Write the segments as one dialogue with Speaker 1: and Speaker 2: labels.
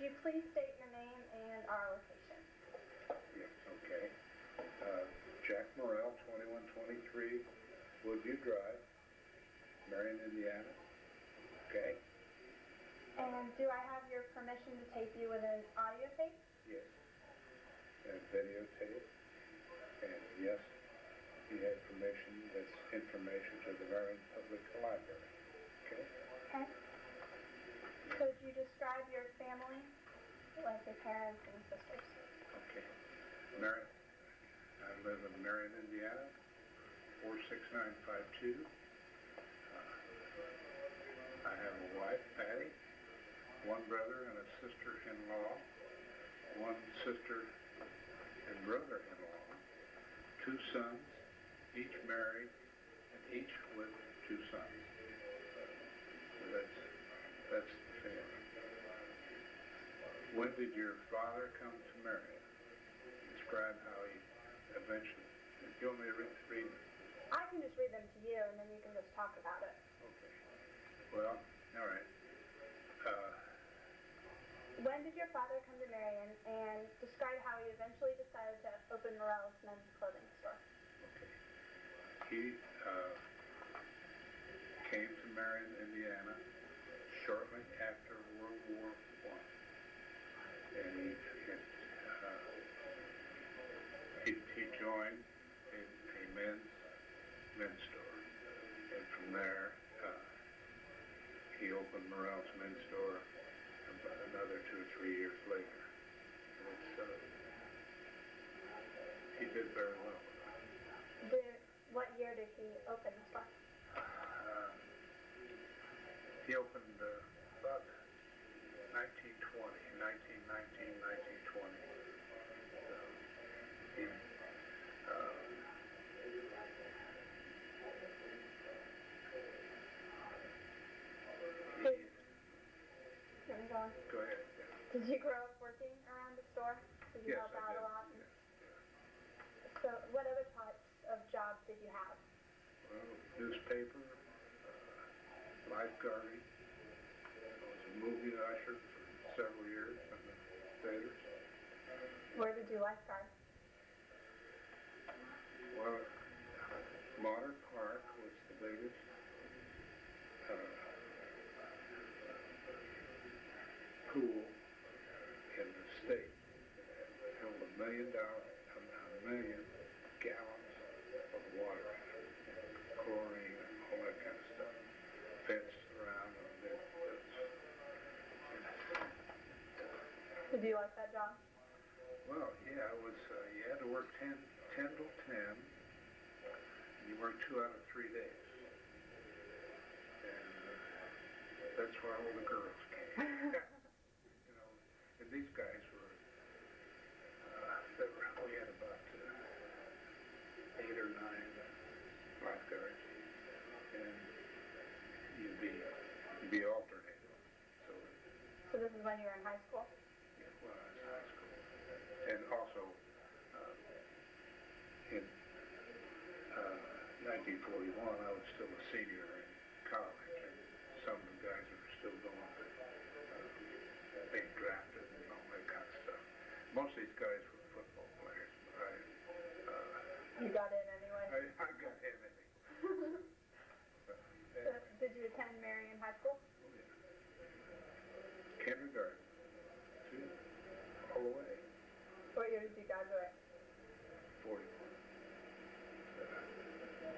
Speaker 1: you please state your name and our location?
Speaker 2: Yes, okay. Jack Morrell, 2123 Woodview Drive, Marion, Indiana. Okay?
Speaker 1: And do I have your permission to tape you with an audio tape?
Speaker 2: Yes. And videotape. And yes, he had permission. That's information to the Marion Public Library. Okay?
Speaker 1: Okay. Could you describe your family, like your parents and sisters?
Speaker 2: Okay. I live in Marion, Indiana, 46952. I have a wife, Patty, one brother and a sister-in-law, one sister and brother-in-law, two sons, each married, and each with two sons. So that's the family. When did your father come to Marion? Describe how he eventually. Do you want me to read?
Speaker 1: I can just read them to you, and then you can just talk about it.
Speaker 2: Okay. Well, all right.
Speaker 1: When did your father come to Marion, and describe how he eventually decided to open Morrell's men's clothing store?
Speaker 2: Okay. He came to Marion, Indiana, shortly after World War I, and he joined a men's store, and from there he opened Morrell's men's store about another 2 or 3 years later. And he did very well.
Speaker 1: What year did he open the store?
Speaker 2: He opened about 1919, 1920. He, Go ahead. Yeah.
Speaker 1: Did you grow up working around the store? Did you
Speaker 2: Yes,
Speaker 1: help out
Speaker 2: I did.
Speaker 1: a lot?
Speaker 2: Yeah.
Speaker 1: So what other types of jobs did you have?
Speaker 2: Well, newspaper, lifeguarding. I was a movie usher for several years in the theaters.
Speaker 1: Where did you lifeguard?
Speaker 2: Well, Modern Park was the biggest. Pool in the state. It held 1 million gallons of water in it, chlorine and all that kind of stuff. Fenced around on there.
Speaker 1: Did you like that job?
Speaker 2: Well, yeah, it was. You had to work 10 till 10, and you worked 2 out of 3 days. And that's where all the girls came. And these guys were, we had about 8 or 9 lifeguards, and you'd be alternated. So
Speaker 1: this is when you were in high school?
Speaker 2: Yeah, well, I was in high school. And also, in 1941, I was still a senior in college, and some of the guys were still going to being drafted and all that kind of stuff. Most of these guys were football players, but
Speaker 1: You got in anyway?
Speaker 2: I got in anyway.
Speaker 1: So, did you attend Marion High School?
Speaker 2: Oh, yeah. Kindergarten, too, all the way.
Speaker 1: What year did you graduate?
Speaker 2: 41.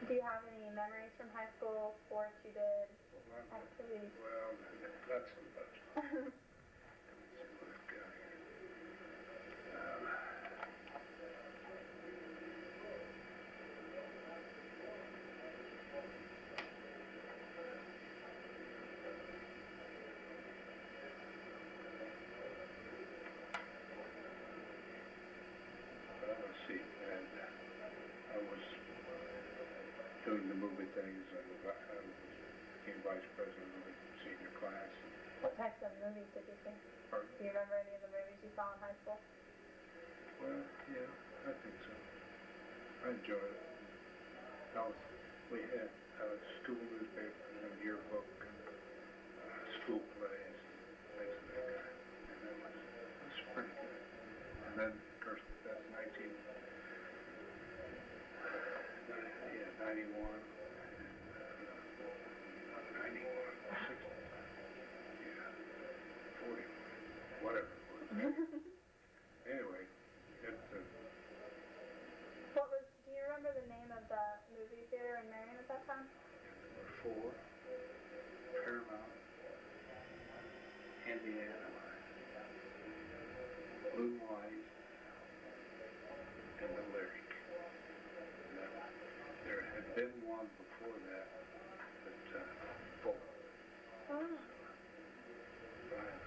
Speaker 1: Do you have any memories from high school, sports you did, activities?
Speaker 2: Well, not so much. Let me see what I've got here. Let's see, and I was doing the movie things. I became vice president of the senior class.
Speaker 1: What types of movies did you see?
Speaker 2: Pardon?
Speaker 1: Do you remember any of the movies you saw in high school?
Speaker 2: Well, yeah, I think so. I enjoyed it. We had school newspapers and yearbook and school plays and things like that. And that was 4, Paramount, Indiana, Blue Light, and the Lyric. Now, there had been one before that, but full.
Speaker 1: Oh.
Speaker 2: Right.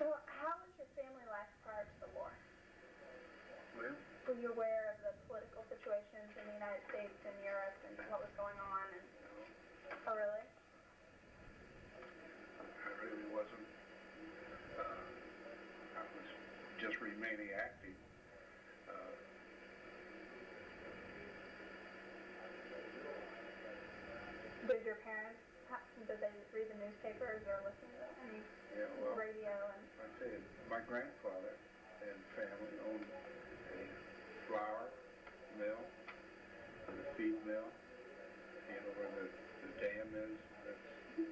Speaker 1: So how was your family life prior to the war?
Speaker 2: Well,
Speaker 1: Were you aware of the political situations in the United States and Europe and what was going on? And oh, really?
Speaker 2: I really wasn't. I was just remaining active.
Speaker 1: Did your parents, did they read the newspapers or listen to any
Speaker 2: Yeah, well,
Speaker 1: radio? And
Speaker 2: I tell you, my grandfather and family owned a flour mill and a feed mill. You know where the dam is?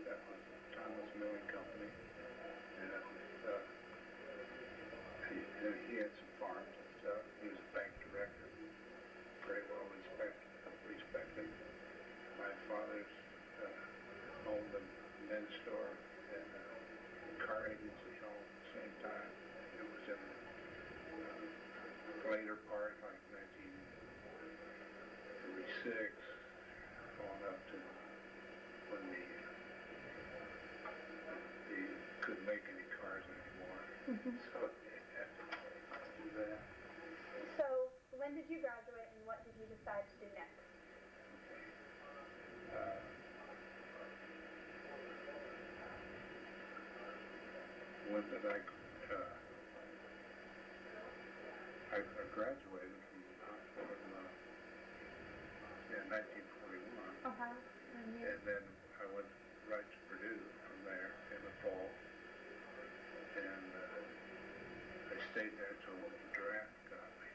Speaker 2: That was Thomas Milling Company. And he had some farms and stuff. He was a bank director, very well respected. My father's owned a men's store and a car agency all at the same time. It was in the later part, like 1936, on up to when they couldn't make any cars anymore. So they had to do that.
Speaker 1: so when did you graduate and what did you decide to do next?
Speaker 2: When did I graduated from 1941,
Speaker 1: Uh-huh.
Speaker 2: and then I went right to Purdue from there in the fall, and I stayed there till the draft got me.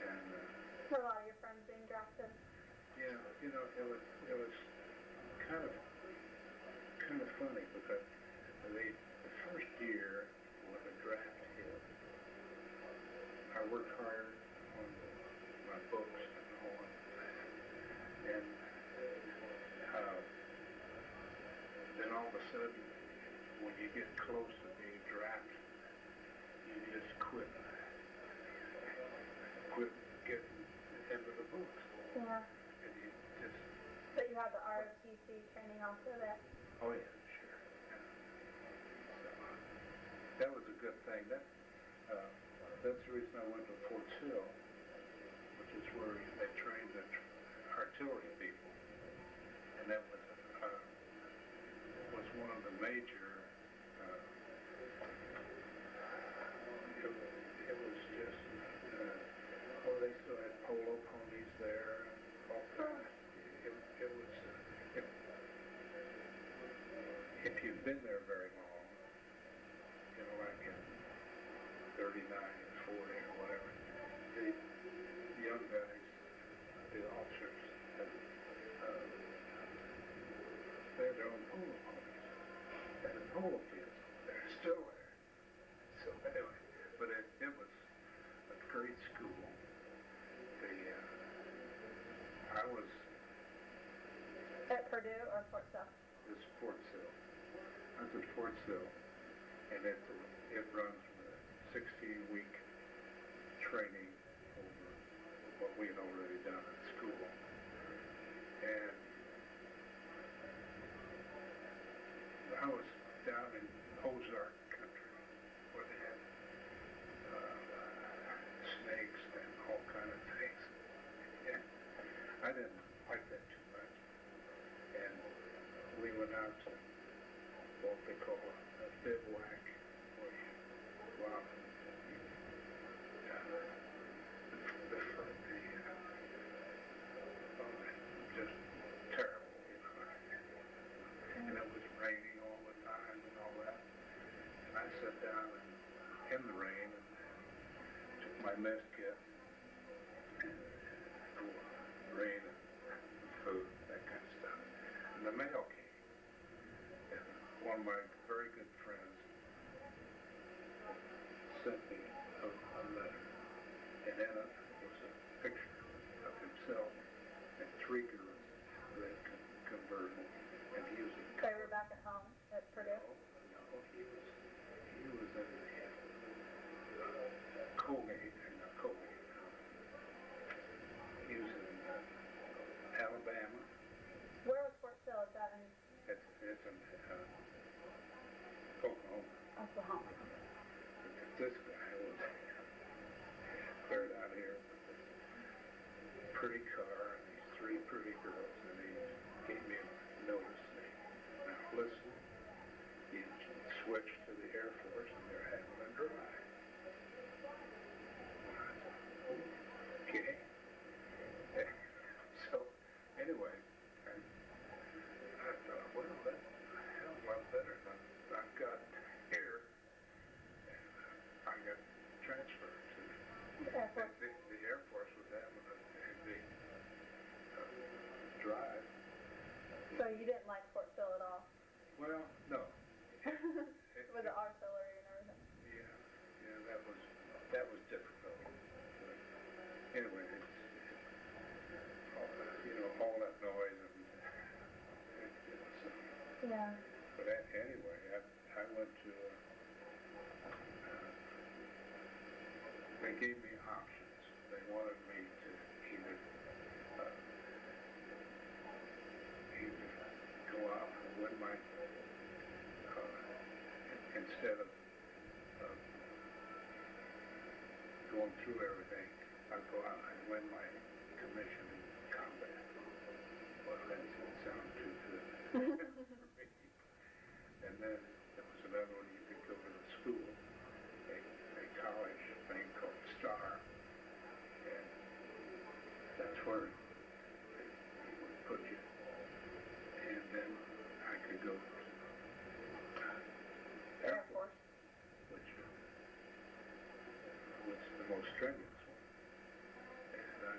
Speaker 2: And
Speaker 1: Were a lot of your friends being drafted?
Speaker 2: yeah, you know, it was kind of funny because the first year when the draft hit, I worked hard on my books and all of that, and then all of a sudden, when you get close to being drafted, you just quit getting into the books,
Speaker 1: Yeah.
Speaker 2: and you just,
Speaker 1: But you had the ROTC training also there?
Speaker 2: oh yeah, sure. Yeah. So, that was a good thing. That's the reason I went to Fort Sill, which is where they trained the artillery people, and that was one of the major. It was just, they still had polo ponies there and all that. It was, if you've been there very long, you know, like in 39 and 40 or whatever, the young guys, the officers, they had their own polo ponies. And the polo fields, they're still there. So anyway, but it was a great school. I was,
Speaker 1: At Purdue or Fort Sill?
Speaker 2: this Fort Sill. I was at Fort Sill, and it runs with a 16-week training over what we had already done at school. And I was down in Ozark country where they had snakes and all kind of things. And I didn't like that too much. And we went out to what they call a bivouac, where you go out and just terrible, you know. And it was raining all the time and all that. And I sat down in the rain and took my mess kit and rain and food, that kind of stuff. And the mail came. And one of my very good friends sent me a letter. And in it was a picture of himself and 3 girls who had converted Colgate, not Colgate. He was in Alabama.
Speaker 1: Where was Fort Sill? Is that in
Speaker 2: It's in Oklahoma.
Speaker 1: Oklahoma?
Speaker 2: This guy was cleared out here with this pretty car and these three pretty girls, and he gave me a notice. Now listen, you switch to the Air Force and they're having a drive. Okay. So anyway, I thought, well, that's a hell of a lot better than I've got here. And I got transferred to
Speaker 1: The Air Force.
Speaker 2: the Air Force was having a big drive.
Speaker 1: So you didn't like Fort Sill at all?
Speaker 2: Well, no.
Speaker 1: With the artillery and everything?
Speaker 2: Yeah, that was difficult. But anyway, all that noise and
Speaker 1: Yeah.
Speaker 2: but anyway, I went to they gave me options. They wanted me to either go out and win my instead of going through everything, I'd go out and win my commission in combat. Well, that didn't sound too good for me. And then there was another one, you could go to the school, a college thing called STAR, and that's where they would put you. And then I could go to Air Force, which was the most strenuous one. And I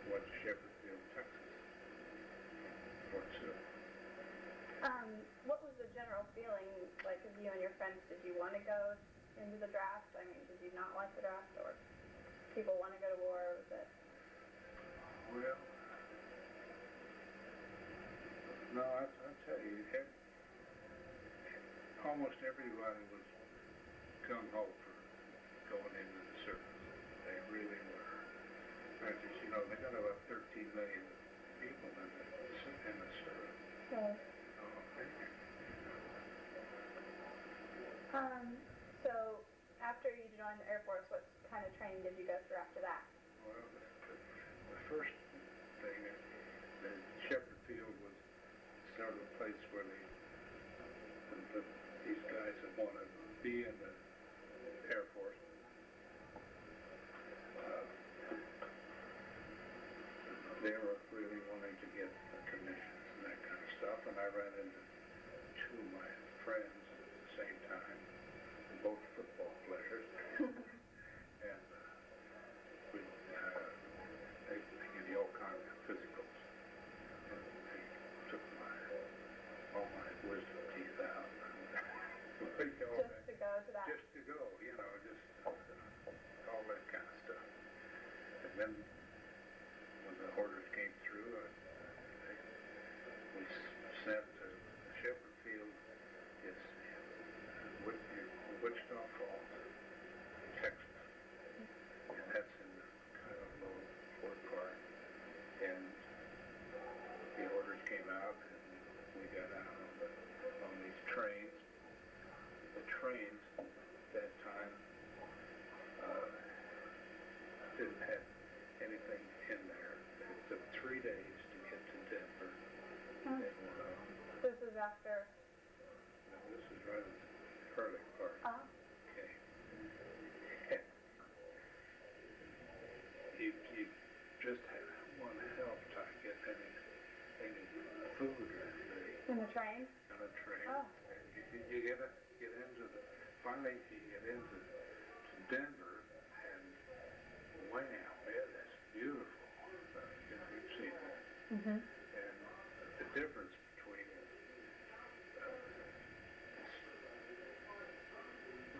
Speaker 2: went to Shepherd Field, Texas, Fort Sill.
Speaker 1: What was the general feeling like of you and your friends? Did you want to go into the draft? I mean, did you not like the draft, or people want to go to war? Was it?
Speaker 2: Well, no, I tell you, almost everybody was gung-ho for going into the service. They really were. Because, they got about 13 million people in the service.
Speaker 1: Yeah. So after you joined the Air Force, what kind of training did you go through after that?
Speaker 2: Well, the first thing, the Shepherd Field was sort of a place where these guys that want to be in the Air Force, they were really wanting to get commissions and that kind of stuff, and I ran into two of my friends at the same time, both football players, and they give you all kinds of physicals. And they took all my wisdom teeth out.
Speaker 1: Just to go to that?
Speaker 2: Just to go, just all that kind of stuff. And then when the orders came through, we sent to Shepherd Field. It's Wichita Falls, Texas. And that's in the kind of low Fort Park. And the orders came out, and we got out on these trains. The trains at that time didn't have anything in there. It took 3 days to get to Denver.
Speaker 1: This is after?
Speaker 2: No, this is right at the Hurley Park. Okay. You just had one hell of a time getting any food or anything.
Speaker 1: In the train?
Speaker 2: On a train.
Speaker 1: Oh.
Speaker 2: You get into finally you get into Denver, and wow, man, that's beautiful. You've seen that.
Speaker 1: Mm-hmm.
Speaker 2: And the difference between this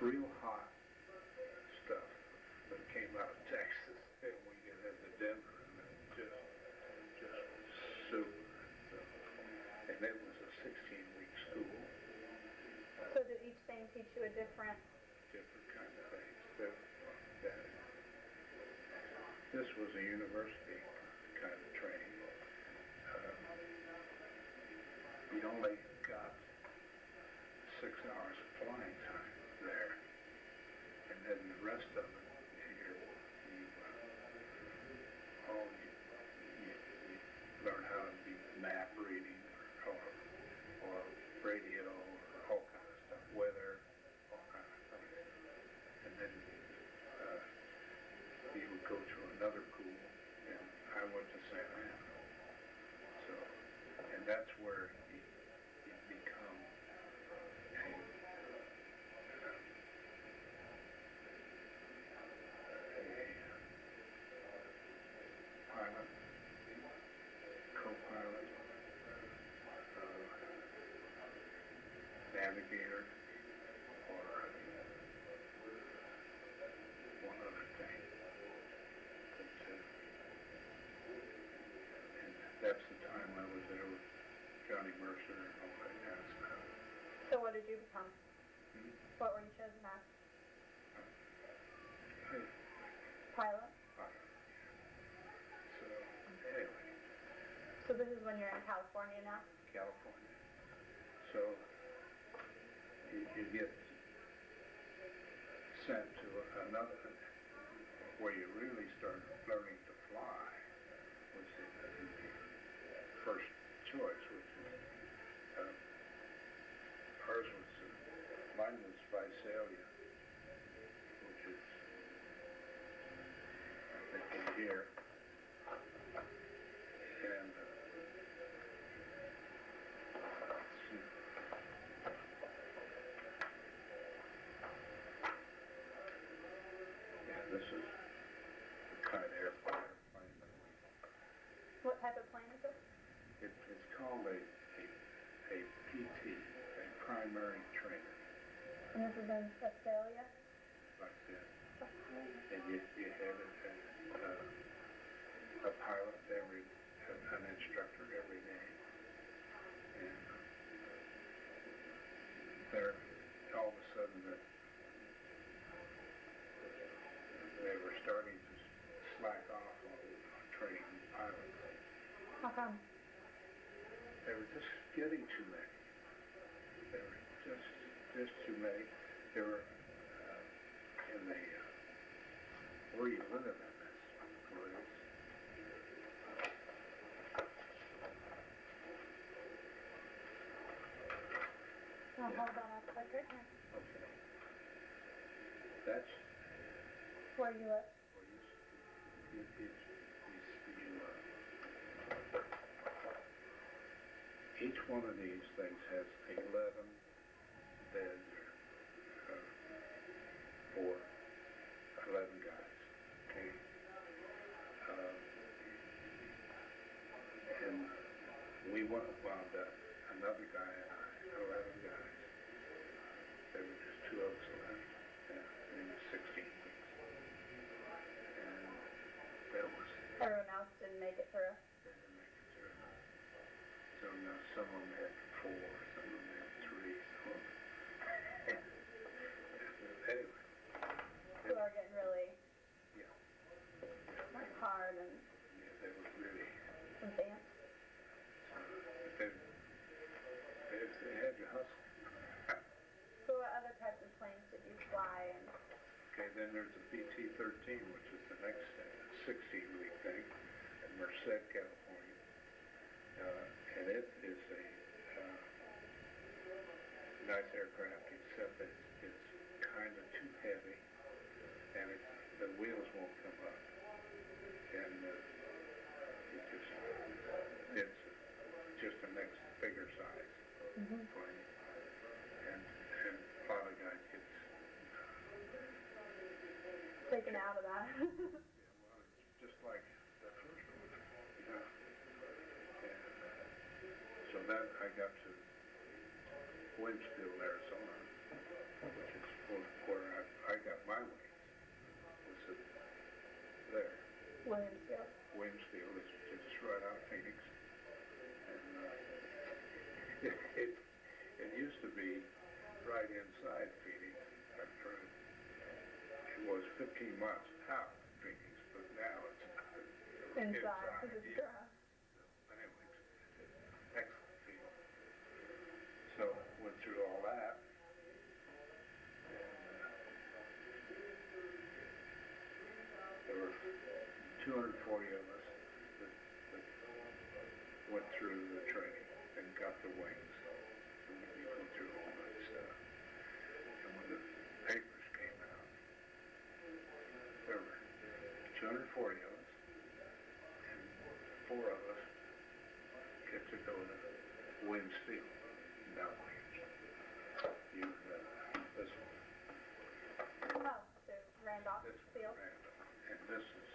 Speaker 2: real hot stuff that came out of Texas, and we get into Denver, and it's just super. And it was a 16-week school.
Speaker 1: So did each thing teach you a different
Speaker 2: Different kind of things. this was a university kind of training. We only got 6 hours of flying time there, and then the rest of it, you learn how to be map reading or radio or all kind of stuff, weather, all kind of things. And then you would go to another pool, and I went to San Ana. So, and that's where you become a pilot, co-pilot, navigator, or one other thing. And that's the time I was there with Johnny Mercer and all that kind of stuff.
Speaker 1: So what did you become? What were you chosen as? Pilot?
Speaker 2: Pilot. So, anyway,
Speaker 1: So this is when you're in California now?
Speaker 2: California. So, you get sent to another, where you really start learning to fly, was the first choice, which is, ours was, mine was Visalia, which is, I think, in here. And, let's see. Yeah, this is the kind of airplane that
Speaker 1: What type of plane is it?
Speaker 2: it's called a PT, a primary trainer,
Speaker 1: And this is in Australia?
Speaker 2: like this. And you have a pilot an instructor every day. And they're all of a sudden they were starting to slack off on training pilots.
Speaker 1: How come?
Speaker 2: They were just getting too many. They were just too many. They were in the where you live in this place.
Speaker 1: Oh, hold on, I'll click right here.
Speaker 2: Okay. That's
Speaker 1: Where you live?
Speaker 2: where you each one of these things has 11 beds for 11 guys. Okay. And we wound up, another guy and I, 11 guys. There were just 2 of us left. And it was 16 weeks. And that was,
Speaker 1: Everyone else didn't make it through.
Speaker 2: they didn't make it through. So now some of them had 4, some of them had 3, some of them. Anyway.
Speaker 1: People are getting really
Speaker 2: Yeah.
Speaker 1: work hard and
Speaker 2: Yeah, they were really,
Speaker 1: advanced.
Speaker 2: they had to hustle.
Speaker 1: So what other types of planes did you fly? And
Speaker 2: Okay, then there's the BT-13, which is the next 16-week thing in Merced, California. And it is a nice aircraft, except it's kind of too heavy, and the wheels won't come up. And it's just a next bigger size plane. And a lot of guys get
Speaker 1: taken out of that?
Speaker 2: yeah, well, it's just like the first one, you know. And so then I got to Winsfield, Arizona, which is where I got my wings. Was there.
Speaker 1: Williamsfield.
Speaker 2: Winsfield is just right out of Phoenix. And it used to be right inside Phoenix. It was 15 miles out of Phoenix, but now it's
Speaker 1: Inside, because it's
Speaker 2: yeah.
Speaker 1: grass.
Speaker 2: But anyway, it's an excellent field. So went through all that. And there were 240 of us that went through the training and got the wings. And we went through all that stuff. And when the papers came out, there were 240 of us, and 4 of us get to go to Williams Field, not Williams. This one.
Speaker 1: Oh, so Randolph
Speaker 2: This
Speaker 1: Field?
Speaker 2: Randall. And this is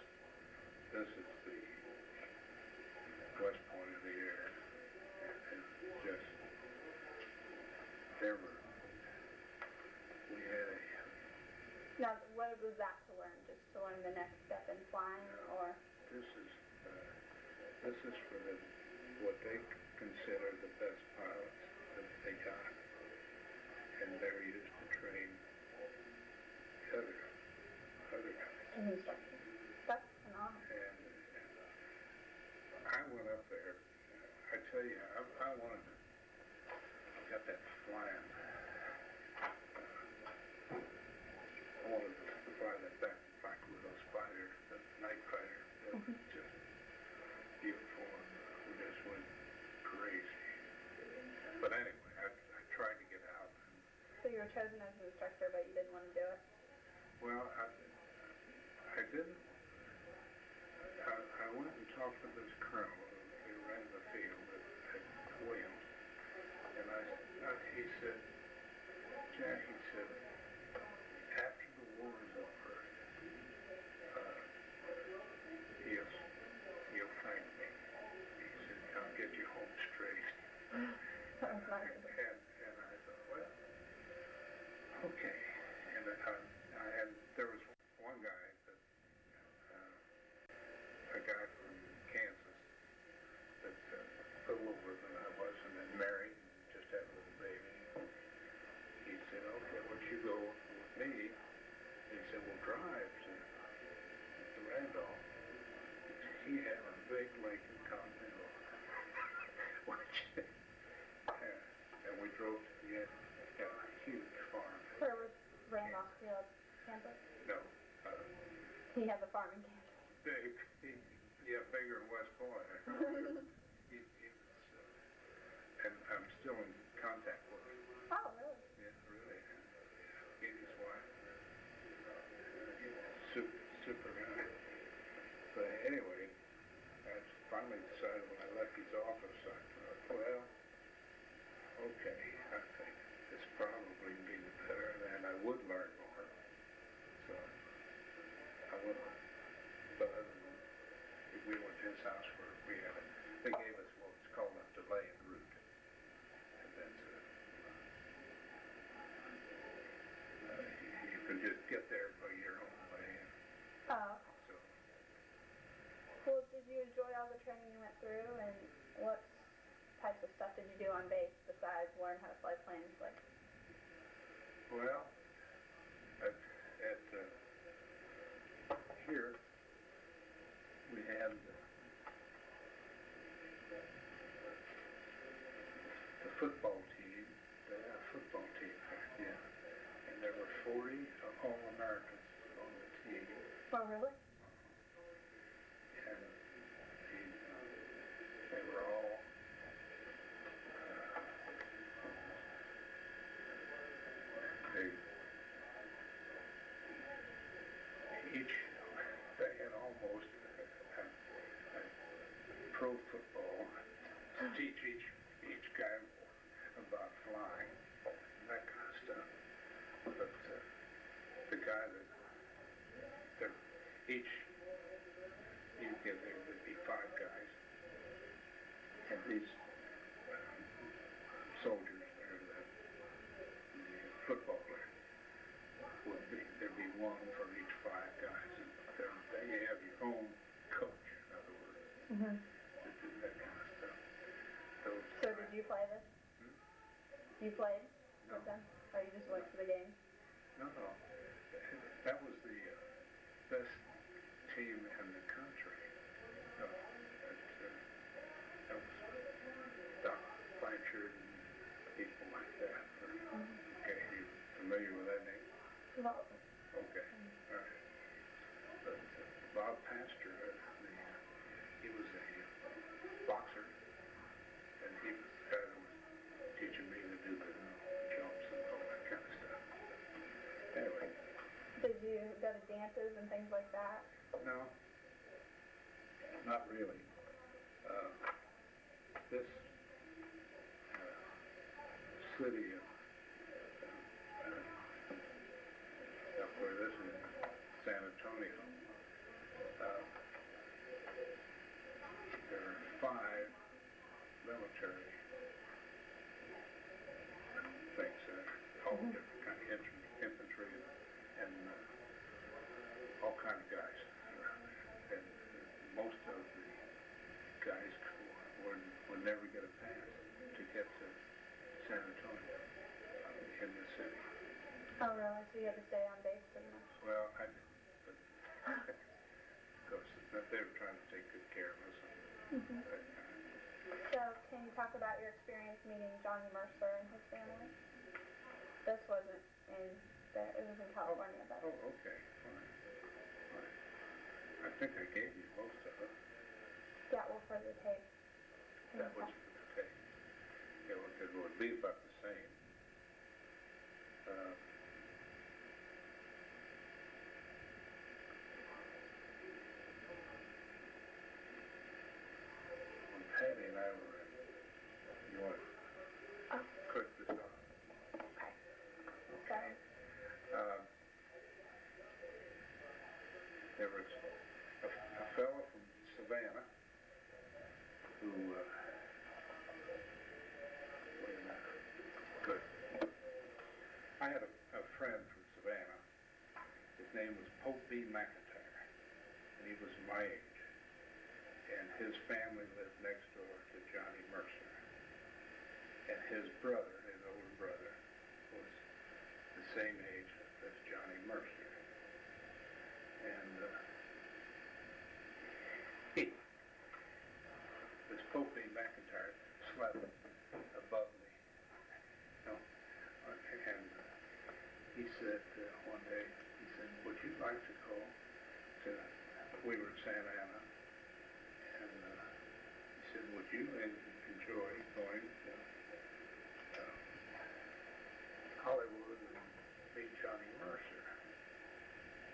Speaker 2: the west point of the air. And just there were, we had a,
Speaker 1: Now, what was that to learn? Just to learn the next step in flying, or?
Speaker 2: this is for what they consider the best pilots that they got. And they're used to train other guys.
Speaker 1: Instructor. That's an honor.
Speaker 2: And I went up there. I tell you, I wanted to. I got that flying. I wanted to fly that back with those fighters, the night fighter. That was just beautiful, and we just went crazy. But anyway, I tried to get out.
Speaker 1: So you were chosen as an instructor, but you didn't want to do it?
Speaker 2: Well, I didn't. I went and talked to this colonel who ran the field at Williams, and he said, Jack, he said, after the war is over, you'll thank me. He said, I'll get you home straight.
Speaker 1: That was nice.
Speaker 2: And I thought, well, okay. And there was one guy that, a guy from Kansas that's a little older than I was, and then married, and just had a little baby. He said, okay, why don't you go with me? And he said, we'll drive to Randolph. He had a big Lincoln Continental. And we drove to the end. Got a huge farm.
Speaker 1: Where was Randolph Field? Kansas?
Speaker 2: No,
Speaker 1: He has a farm in Kansas.
Speaker 2: big. Bigger than West Point. He was, and I'm still in contact with him.
Speaker 1: Oh, really?
Speaker 2: Yeah, really. He and his wife. Super guy. But anyway, I finally decided when I left his office, I thought, well, okay, I think this probably be better, and I would learn more. So I went with Bud, and we went to his house where they gave us what's called a delay en route. And that's you can just get there by your own way.
Speaker 1: Oh.
Speaker 2: So,
Speaker 1: Well, did you enjoy all the training you went through, and what types of stuff did you do on base besides learn how to fly planes? Like,
Speaker 2: well, here we had the football team. They had a football team back then, and there were 40 All-Americans on the team.
Speaker 1: oh, really?
Speaker 2: And they were all they had almost a pro football to teach each guy about flying, that kind of stuff. But the guy that each you get there would be 5 guys, and these soldiers there, the football players, there'd be 1 for each 5 guys, and there you have your own coach, in other words, to do that kind of stuff.
Speaker 1: So did you play this? You played with them? Or you just went to the game?
Speaker 2: No. That was the best team in the country. Stafford. Okay, you familiar with that name?
Speaker 1: Well,
Speaker 2: Okay, all right. But Bob Pastor, he was a boxer, and he was the guy that was teaching me to do the jumps and all that kind of stuff. Anyway,
Speaker 1: did you go to dances and things like that?
Speaker 2: no, not really. This city of, up where this is, San Antonio, there are 5 military things that are all different kind of infantry and all kind of guys around there. And most of the guys would never get a pass to get to San Antonio in the city.
Speaker 1: Oh, really? So you had to stay on base pretty much?
Speaker 2: Well, I did, but because they were trying to take good care of us. And that kind of.
Speaker 1: So can you talk about your experience meeting Johnny Mercer and his family? This wasn't in there, it was in California, but.
Speaker 2: Oh, okay, fine. I think I gave you most of it.
Speaker 1: Yeah, well, for the tape.
Speaker 2: That was for the tape. It would be about the same. When Patty and I were in, you want to click this off?
Speaker 1: Okay.
Speaker 2: Okay. There was a fellow from Savannah who, wait a minute, good. I had a friend from Savannah. His name was Pope B. McIntyre, and he was my age. And his family lived next door to Johnny Mercer. And his brother, his older brother, was the same age as Johnny Mercer. And this Pope B. McIntyre slept above me. You know, and he said one day, he said, would you like to go to, we were in Santa Ana, and he said, would you enjoy going to Hollywood and meet Johnny Mercer?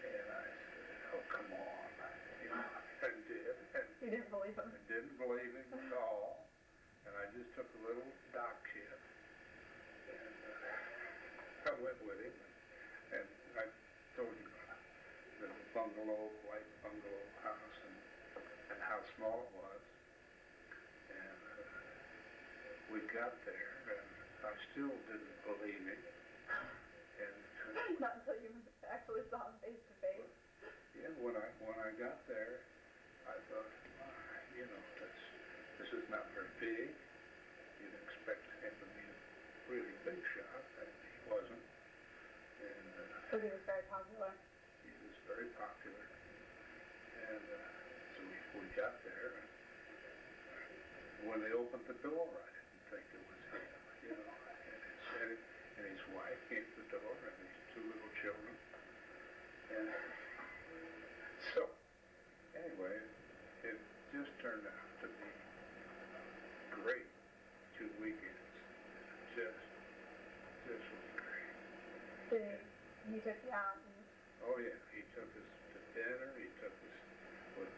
Speaker 2: And I said, oh, come on. You know, and did. And
Speaker 1: You didn't believe him?
Speaker 2: I didn't believe him at all. And I just took a little dock kit. And I went with him. And I told you the bungalow, white bungalow house, and how small it was. And we got there, and I still didn't believe him. And
Speaker 1: Not until you actually saw him face to face.
Speaker 2: yeah, when I got there, I thought, you know, this is not very big. You'd expect him to be a really big shot, and he wasn't. And
Speaker 1: So he was very popular.
Speaker 2: he was very popular. And so we got there, and when they opened the door, I didn't think it was him, you know. And his wife came to the door, and his 2 little children. And so, anyway, it just turned out to be great 2 weekends. Just was great.
Speaker 1: He took you out and
Speaker 2: Oh yeah, he took us to dinner. He took us with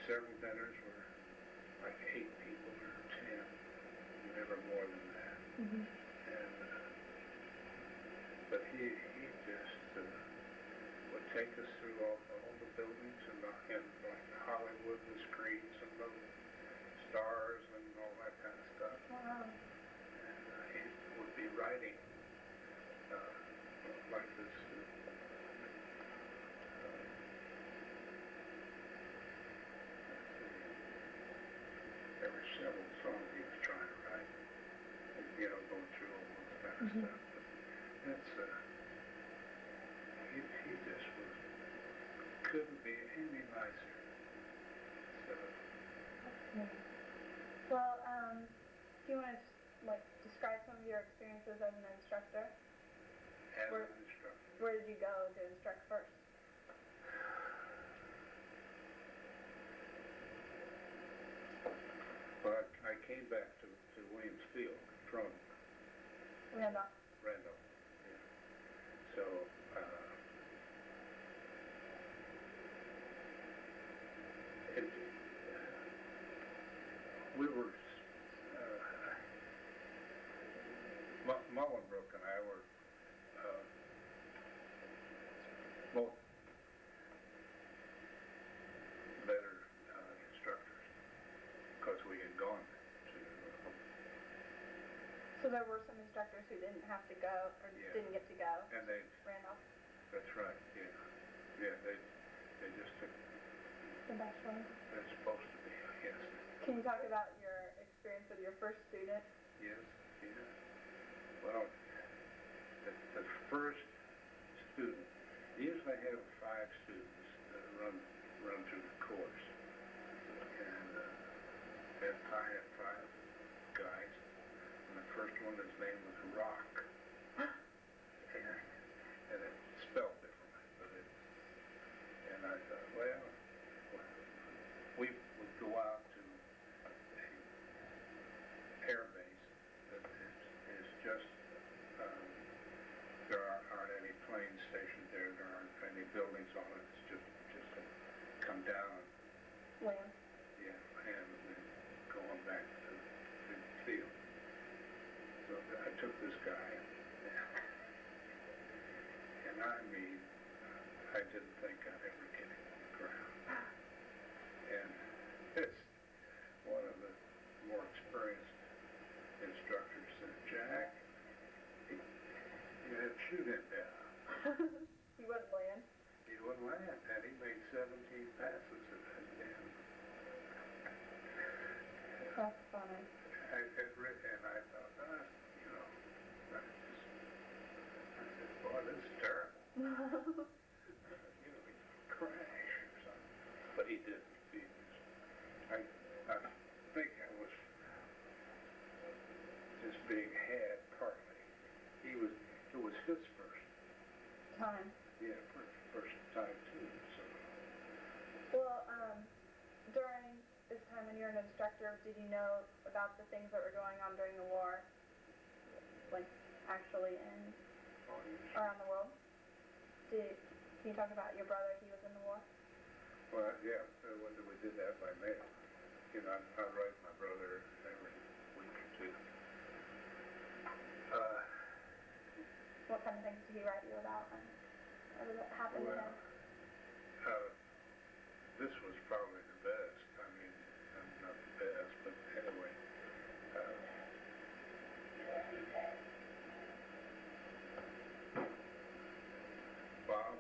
Speaker 2: several dinners were like 8 people or 10, never more than that.
Speaker 1: mm-hmm.
Speaker 2: And but he just would take us through all the buildings and like Hollywood, the screens and the stars and all that kind of stuff.
Speaker 1: Wow.
Speaker 2: And he would be writing like this. There were several songs he was trying to write, and, you know, going through all this kind of stuff. But that's he just couldn't be any nicer. So.
Speaker 1: Yeah. Well, do you want to describe your experiences as an instructor?
Speaker 2: As
Speaker 1: Where-
Speaker 2: an instructor.
Speaker 1: Where did you go to instruct first?
Speaker 2: Well, I came back to Williams Field from
Speaker 1: Randolph.
Speaker 2: Randolph. Yeah. So, it, we were, Mullenbrook and I were both better instructors because we had gone to
Speaker 1: So there were some instructors who didn't have to go, or
Speaker 2: Yeah.
Speaker 1: didn't get to go
Speaker 2: and they,
Speaker 1: to Randolph.
Speaker 2: that's right, yeah. Yeah, they just took,
Speaker 1: The bachelor.
Speaker 2: they're supposed to be, yes.
Speaker 1: Can you talk about your experience with your first student?
Speaker 2: Yes, yeah. Well, the first student, usually I have 5 students that run through the course. And I had 5 guys. And the first one, his name was Rock. And it's spelled differently, but and I thought, well, we would go out to a air base that is just, there aren't any planes stationed there, there aren't any buildings on it, it's just a come down,
Speaker 1: William.
Speaker 2: yeah, and then going back to the field. So I took this guy, and I mean, I didn't think I'd ever get him on the ground. And it's one of the more experienced instructors said, Jack, you had to shoot him down.
Speaker 1: He wouldn't land.
Speaker 2: He wouldn't land, and he made 17 passes at that damn.
Speaker 1: That's funny.
Speaker 2: And I thought, you know, I said, boy, this is terrible. You know, he crash or something. But he didn't. I think I was just being had partly. It was his first.
Speaker 1: Time.
Speaker 2: Yeah, first time too, so.
Speaker 1: Well, during this time when you were an instructor, did you know about the things that were going on during the war? Like, actually around the world? Can you talk about your brother? He was in the war?
Speaker 2: Well, yeah, when we did that by mail. You know, I'd write my brother every week or 2.
Speaker 1: What kind of things did he write you about? And what did that happen to him?
Speaker 2: This was probably the best. I mean, not the best, but anyway. Bob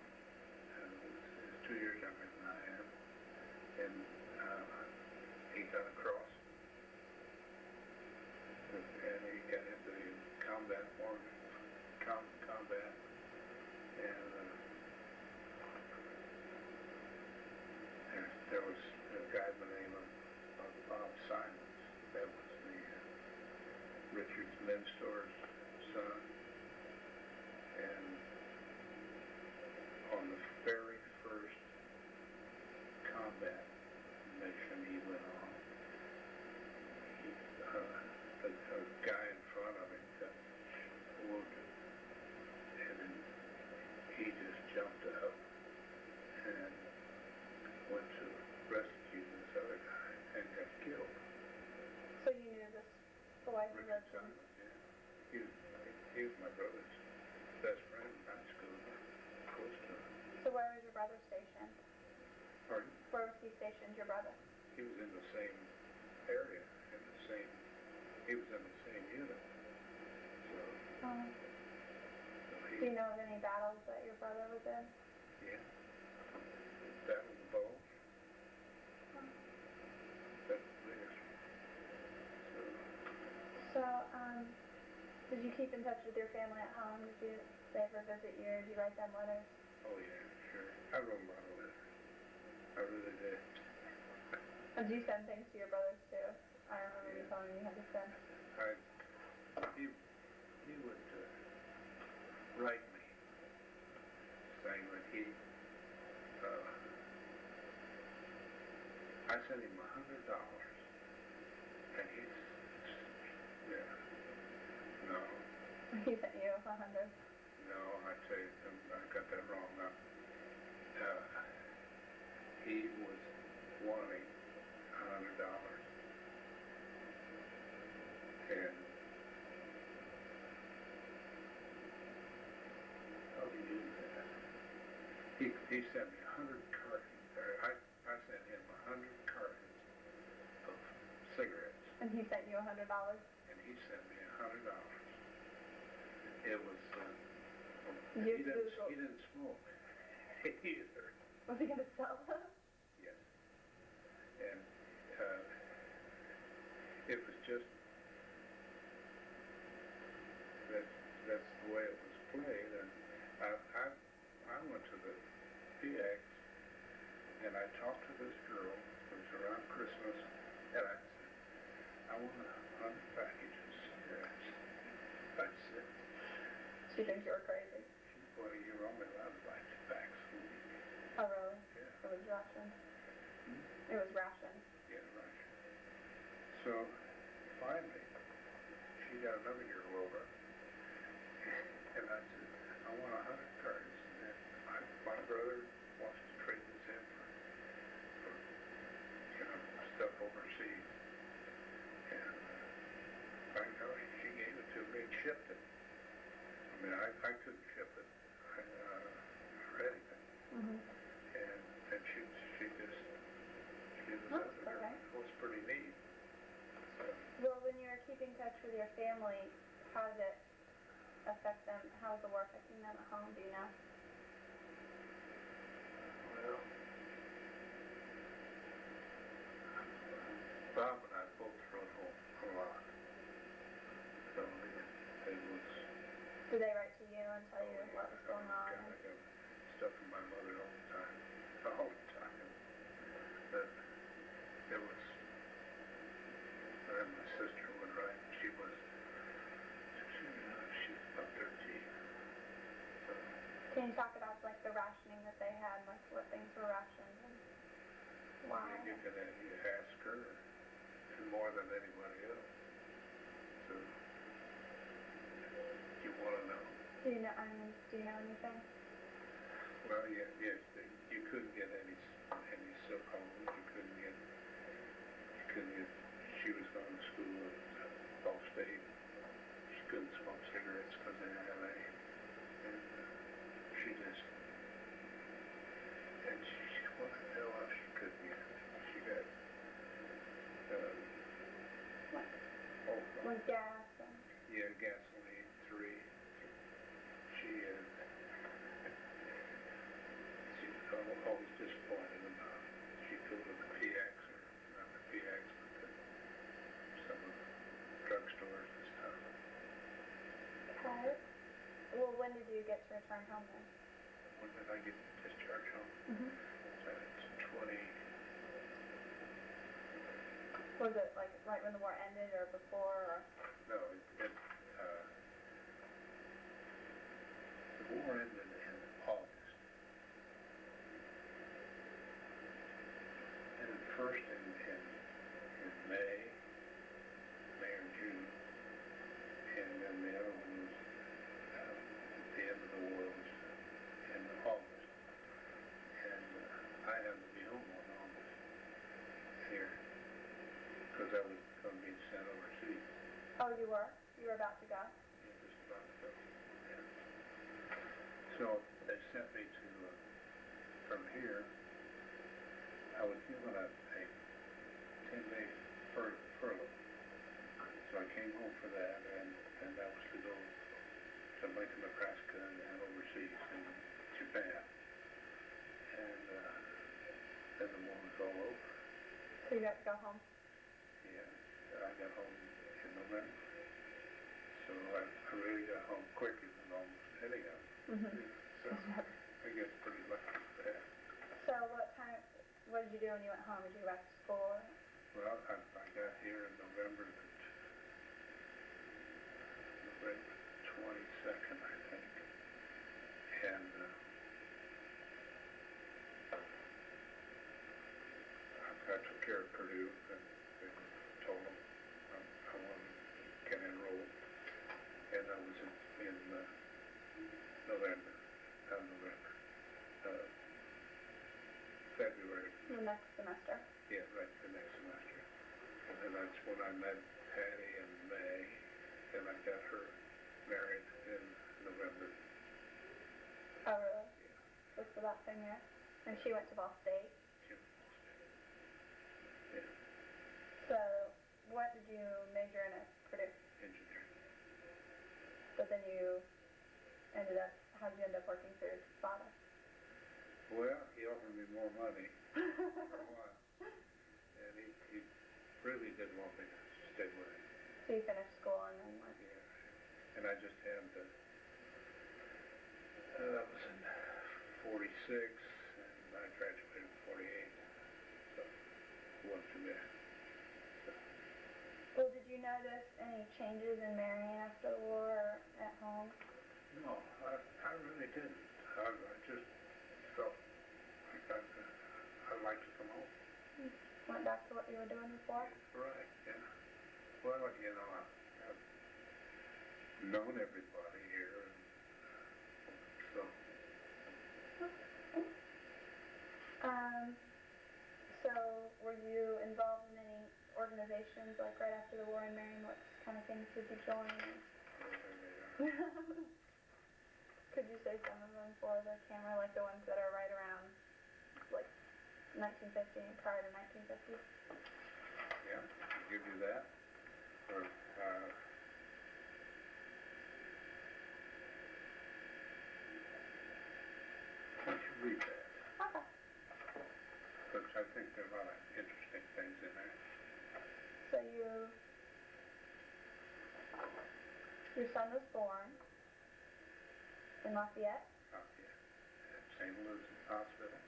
Speaker 2: is 2 years younger than I am, and he got across. And he got into the combat combat, and there was a guy by the name of Bob Simons. That was the Richard Menstor's son. And on the very first combat mission he went on, a guy in front of him got wounded, and then he just jumped up and went to rescue this other guy and got killed.
Speaker 1: So you knew this boy who
Speaker 2: Richard
Speaker 1: lived in...
Speaker 2: Simon, yeah. He was my brother's best friend in high school, close to him.
Speaker 1: So where was your brother stationed?
Speaker 2: Pardon?
Speaker 1: Where was he stationed, your brother?
Speaker 2: He was in the same area, he was in the same unit. So
Speaker 1: Do
Speaker 2: he,
Speaker 1: you know of any battles that your brother was in?
Speaker 2: yeah. That was the bow. That's the biggest one.
Speaker 1: So, did you keep in touch with your family at home? Did they ever visit you? Did you write them letters?
Speaker 2: Oh yeah, sure. I wrote him a lot of letters. I really did.
Speaker 1: Did you send things to your brothers too? I remember you telling me you had to send.
Speaker 2: sent him $100. And he's, yeah, no,
Speaker 1: He sent you 100.
Speaker 2: no, I tell you, I got that wrong. He was wanting $100. And how do you do that? He sent me 100 cartons, I sent him 100 cartons of cigarettes.
Speaker 1: And he sent you $100?
Speaker 2: And he sent me $100. It was,
Speaker 1: You
Speaker 2: he
Speaker 1: Googled.
Speaker 2: didn't smoke either.
Speaker 1: Was he gonna sell them?
Speaker 2: Yes. And it was just, that's the way it was played. And I went to the PX and I talked to this girl. It was around Christmas, and I said, I want 100 packages of cigarettes. I said,
Speaker 1: She thinks you're crazy.
Speaker 2: well, you're only allowed to buy 2 packs a week.
Speaker 1: Oh, really?
Speaker 2: Yeah.
Speaker 1: It was rationed. It was rationed.
Speaker 2: Yeah, right. So, finally, she got another girl over, and I said, I want 100 cartons, and then my brother wants to trade this in for stuff overseas. And I know she gave it to me and shipped it. I mean, I couldn't ship it or anything.
Speaker 1: Mm-hmm.
Speaker 2: And she just gave us
Speaker 1: That's
Speaker 2: that.
Speaker 1: okay.
Speaker 2: It was pretty neat. So,
Speaker 1: Well, when you were keeping touch with your family, how did it affect them? How was the war affecting them at home? Do you know?
Speaker 2: well, Bob and I both rode home a lot. So it was...
Speaker 1: Did they write to you and tell you what was going on?
Speaker 2: God, I got stuff from my mother all the time. All the time. But it was... And my sister would write. She was about 13. So,
Speaker 1: Can you talk about like the rationing that they had, like what things were rationed and why?
Speaker 2: you can ask her more than anybody else. So, you want to know?
Speaker 1: Do you know? Do you know anything?
Speaker 2: Well, yes, you couldn't get any so-called. You couldn't get. She was going to school at Ball State. She couldn't smoke cigarettes because they had LA. And she just. And what the hell else she couldn't get? She got.
Speaker 1: What?
Speaker 2: Oh,
Speaker 1: With gas and
Speaker 2: yeah, gasoline 3. She was always disappointed about it. She'd go to the PX, or not the PX, but some of the drugstores and stuff.
Speaker 1: okay. Well, when did you get to return home then?
Speaker 2: When did I get discharged home?
Speaker 1: Mm-hmm.
Speaker 2: It's 20.
Speaker 1: Was it like right when the war ended or before? Or?
Speaker 2: No, the war ended in August. And at first in May or June, and then the other one was at the end of the war was in August. And I happened to be home on August here because I was going to be sent overseas.
Speaker 1: Oh, you were? You were about to go?
Speaker 2: Yeah, just about to go. Yeah. So they sent me to from here. I was given a 10-day furlough. So I came home for that, and that was to go to Lincoln, Nebraska, and overseas in Japan. And then the war was all over.
Speaker 1: So you got to go home?
Speaker 2: Yeah, I got home in November. So I really got home quicker than almost any of them.
Speaker 1: Mm-hmm.
Speaker 2: So I get pretty lucky with that.
Speaker 1: So what did you do when you went home? Did you go back to school? Or?
Speaker 2: Well, I got here in November 22nd, I think. And I took care of Purdue and told them I wanted to get enrolled. And I was in February.
Speaker 1: The next semester.
Speaker 2: Yeah, right, the next semester. And then that's when I met Patty in May, and I got her married in November.
Speaker 1: Oh, really?
Speaker 2: Yeah.
Speaker 1: Just for that same year? And she went to Ball State?
Speaker 2: She was yeah,
Speaker 1: So, what did you major in at Purdue?
Speaker 2: engineering.
Speaker 1: But then you ended up, how did you end up working for your father?
Speaker 2: Well, he offered me more money for a while, and he really didn't want me to stay with him.
Speaker 1: So you finished school and then went?
Speaker 2: Yeah, and I just had to, that was in 46, and I graduated in 48, so it wasn't too bad.
Speaker 1: Well, did you notice any changes in Marion after the war or at home?
Speaker 2: No, I really didn't. I just felt like I'd like to come home.
Speaker 1: Went back to what you were doing before?
Speaker 2: Right, yeah. Well, you know, I've known everybody here, and so.
Speaker 1: So were you involved in any organizations like right after the war in Marion? What kind of things did you join? Could you say some of them for the camera, like the ones that are right around like 1950 and prior to 1950?
Speaker 2: Yeah, I'll give you that. Or, why don't you read that?
Speaker 1: Okay.
Speaker 2: Because I think there are a lot of interesting things in there.
Speaker 1: So your son was born in Lafayette?
Speaker 2: Oh, yeah. At St. Elizabeth Hospital.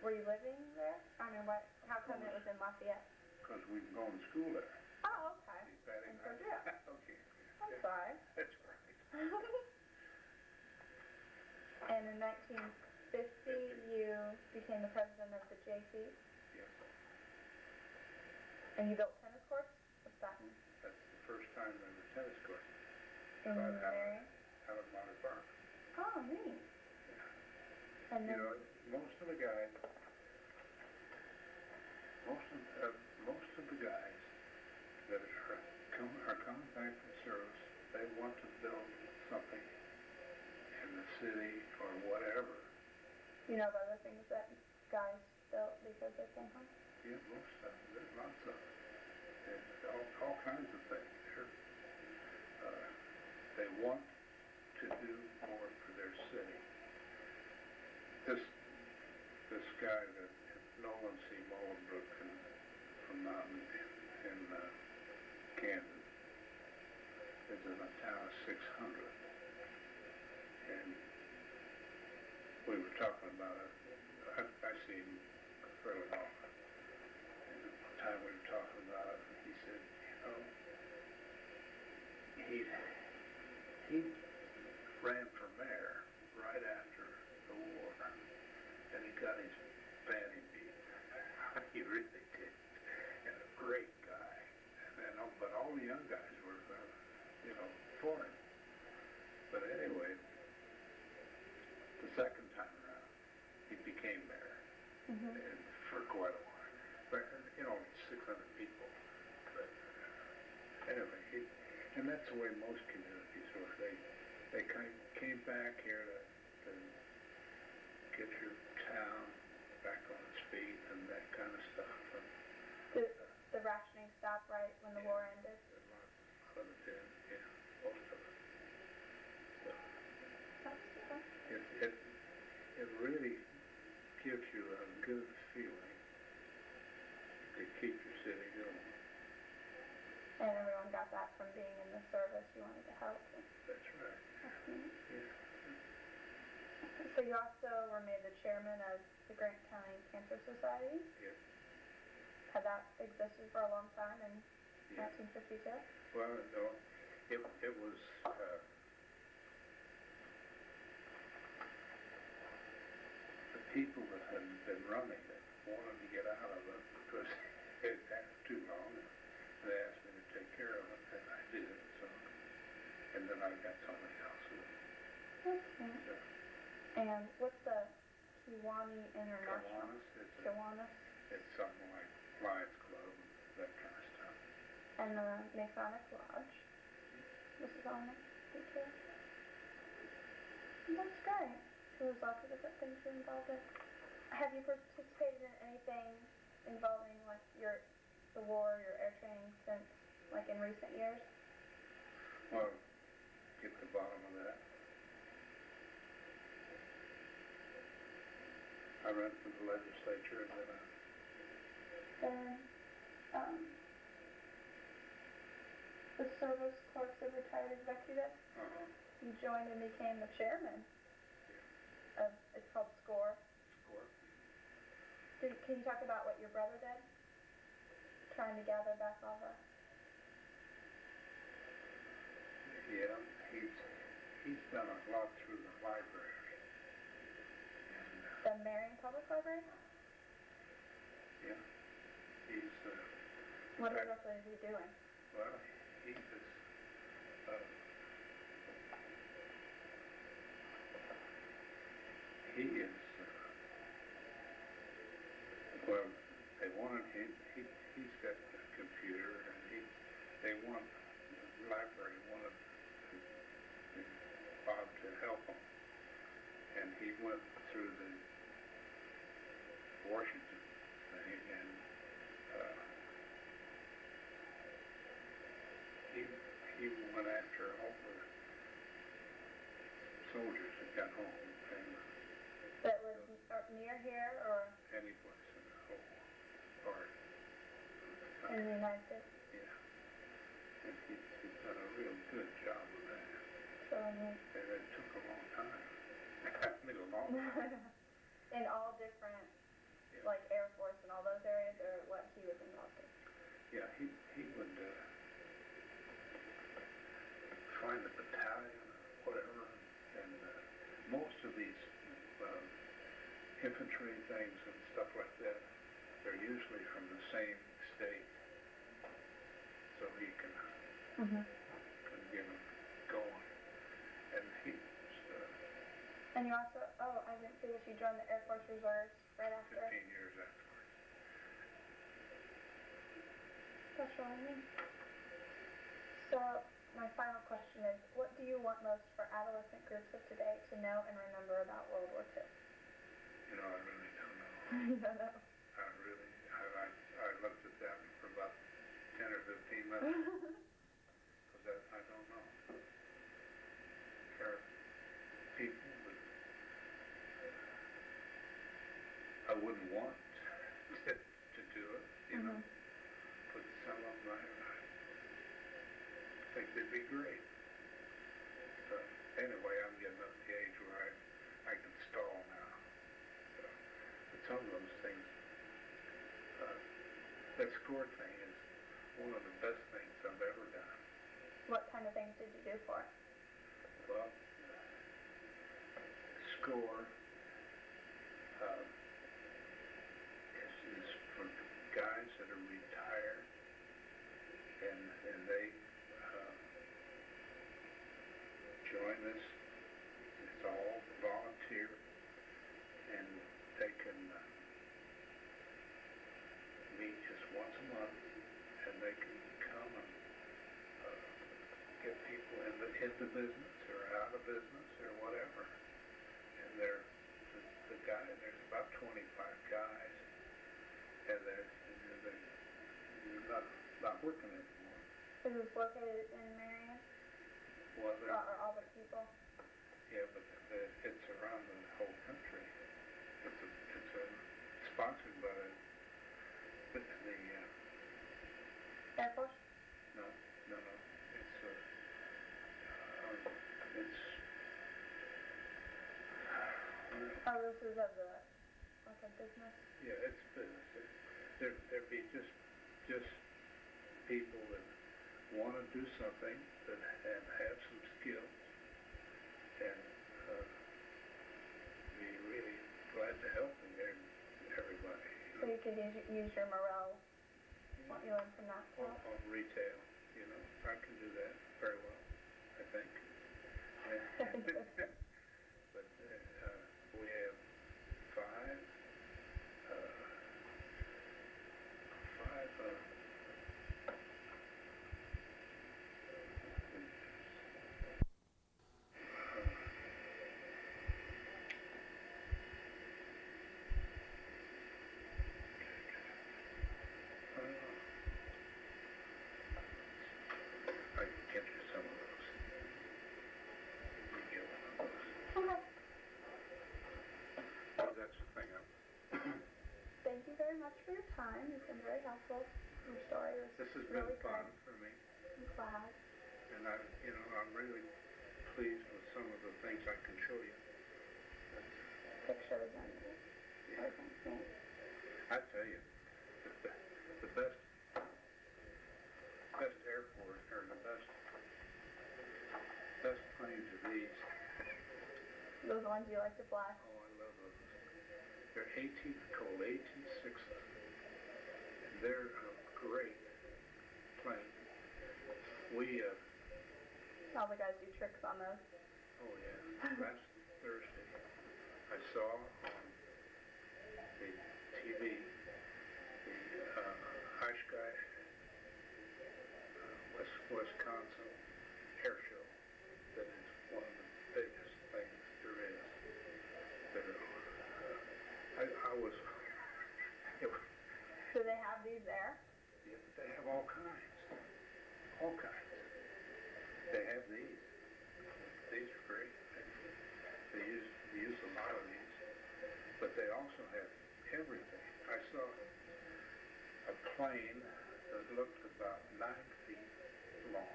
Speaker 1: Were you living there? I mean, how come it was in Lafayette?
Speaker 2: Because we were going to school there.
Speaker 1: Oh, okay.
Speaker 2: Patty
Speaker 1: In
Speaker 2: and I-
Speaker 1: Purdue.
Speaker 2: Okay.
Speaker 1: I'm
Speaker 2: Yeah,
Speaker 1: sorry.
Speaker 2: that's right.
Speaker 1: And in 1950, you became the president of the JC,
Speaker 2: Yes.
Speaker 1: and you built tennis courts? What's that mean?
Speaker 2: That's the first time there were tennis courts
Speaker 1: In
Speaker 2: Right,
Speaker 1: Marion?
Speaker 2: out of Monterey Park.
Speaker 1: Oh, neat. And
Speaker 2: You
Speaker 1: then,
Speaker 2: know, most of the guys that are coming back from service, they want to build something in the city or whatever.
Speaker 1: you know of other things that guys built because they came home?
Speaker 2: Yeah, most of them. There's lots of them. And all kinds of things. They want to do more for their city. This guy, Nolan C. Molenbrook from Mountain in Kansas, is in a town of 600. And we were talking about it. I see him fairly often. And one time we were talking about it, and he said, you know, he ran for mayor right after the war, and he got his batting beat. He really did. And a great guy. But all the young guys were, for him. But anyway, the second time around, he became mayor, and for quite a while. But, 600 people. But anyway, and that's the way most communities were. They came back here to get your town back on its feet and that kind of stuff. And,
Speaker 1: Did the rationing stop right when the war ended?
Speaker 2: a lot of it did, yeah, most of it. So
Speaker 1: That's
Speaker 2: it really gives you a good feeling to keep your city going.
Speaker 1: And everyone got that from being in the service. You wanted to help.
Speaker 2: That's right.
Speaker 1: That's neat.
Speaker 2: Yeah.
Speaker 1: So you also were made the chairman of the Grant County Cancer Society.
Speaker 2: Yeah.
Speaker 1: Had that existed for a long time in
Speaker 2: Yeah.
Speaker 1: 1952?
Speaker 2: Well, no, it was, the people that had been running it wanted to get out of it, because it had too long. They asked me to take care of it, and I did. So, and then I got somebody else.
Speaker 1: That's neat.
Speaker 2: So,
Speaker 1: And what's the Kiwani International? Kiwanis?
Speaker 2: It's something like Lions Club and that kind of stuff.
Speaker 1: And the Masonic Lodge. This is all my details. That's great. There's lots of different things you're involved in. Have you participated in anything involving like the war, your air training since like in recent years?
Speaker 2: Well, get to the bottom of that. I ran for the legislature and then
Speaker 1: The Service Corps of Retired Executives. You joined and became the chairman of, it's called SCORE. Can you talk about what your brother did? Trying to gather back all the...
Speaker 2: Yeah, he's done a lot through the library. And,
Speaker 1: The Marion Public Library?
Speaker 2: yeah, he's,
Speaker 1: What exactly is he doing?
Speaker 2: well, he is, well, they wanted him, he's got a computer, and they want, the library wanted Bob to help him. And he went through the Washington thing, and he went after all the soldiers that got home, and
Speaker 1: That was near here or
Speaker 2: any place in the whole part.
Speaker 1: in the United States?
Speaker 2: Yeah. And he's done a real good job with that.
Speaker 1: So neat.
Speaker 2: And it took a long time. I mean, a long time.
Speaker 1: In all different,
Speaker 2: Yeah.
Speaker 1: like Air Force and all those areas, or what he was involved in?
Speaker 2: Yeah, he would find a battalion or whatever, and most of these infantry things and stuff like that, they're usually from the same state, so he can get them going. And he's
Speaker 1: And you also, I didn't see that you joined the Air Force Reserves right after.
Speaker 2: 15 years afterwards.
Speaker 1: That's really neat. So, my final question is, what do you want most for adolescent groups of today to know and remember about World War II?
Speaker 2: You know, I really don't know.
Speaker 1: You don't know?
Speaker 2: I looked at that for about 10 or 15 minutes, because I don't know. There are people that I wouldn't want to do it, you know, but some of them I think they'd be great. But anyway, I'm getting up to the age where I can stall now. So, but some of those things, that SCORE thing is one of the best things I've ever done.
Speaker 1: What kind of things did you do for it?
Speaker 2: Well, SCORE is for guys that are retired, and they join this. It's all volunteer, and they can meet just once a month, and they can come and get people into business or out of business or whatever. And there's about 25 guys, and they're not working anymore.
Speaker 1: Is this located in Marion?
Speaker 2: Well,
Speaker 1: Or all the people?
Speaker 2: yeah, but it's around the whole country. It's sponsored by the
Speaker 1: Air Force?
Speaker 2: no.
Speaker 1: Oh, this is of the, like a business?
Speaker 2: Yeah, it's business. There'd be just people that want to do something and have some skills, and be really glad to help them, everybody.
Speaker 1: So So you could use your Morel, what you learned from that.
Speaker 2: On retail, you know, I can do that very well, I think. But we have five. I can get you some of those. You get one of those.
Speaker 1: Okay.
Speaker 2: That's the thing.
Speaker 1: Thank you very much for your time. You've been very helpful. Your story was
Speaker 2: This has
Speaker 1: really
Speaker 2: been fun
Speaker 1: good.
Speaker 2: for me,
Speaker 1: I'm glad.
Speaker 2: and I'm really pleased with some of the things I can show you.
Speaker 1: Pictures and everything. Neat.
Speaker 2: I tell you, the best airport or the best planes are these.
Speaker 1: Those are the ones you like to fly.
Speaker 2: Oh, I love those. They're called AT-6s. And they're a great plane. We,
Speaker 1: All the guys do tricks on those.
Speaker 2: oh yeah, last Thursday, I saw on the TV the Oshkosh, Wisconsin air show. That is one of the biggest things there is. I was,
Speaker 1: Do they have these there?
Speaker 2: they have all kinds. They have these. These are great. They use a lot of these, but they also have everything. I saw a plane that looked about 9 feet long.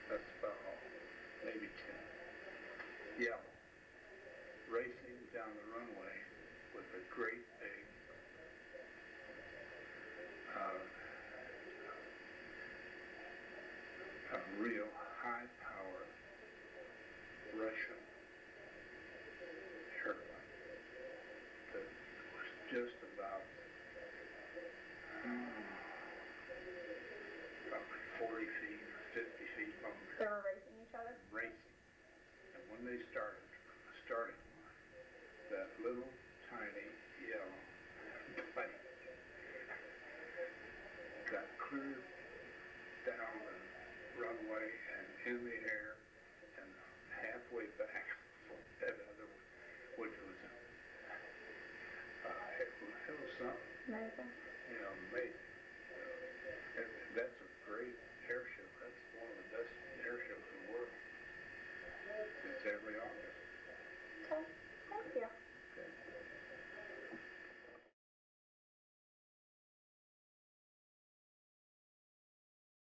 Speaker 2: That's about all, maybe 10. Yellow, racing down the runway with a great big a real high-powered Russian airplane that was just about 40 feet or 50 feet longer.
Speaker 1: They were racing each other?
Speaker 2: Racing. And when they started from the starting line, that little tiny yellow plane got clear down the runway and in the air and halfway back for that other one, which was it was something,
Speaker 1: Amazing.
Speaker 2: amazing. And that's a great air show. That's one of the best air shows in the world. It's every August.
Speaker 1: Okay.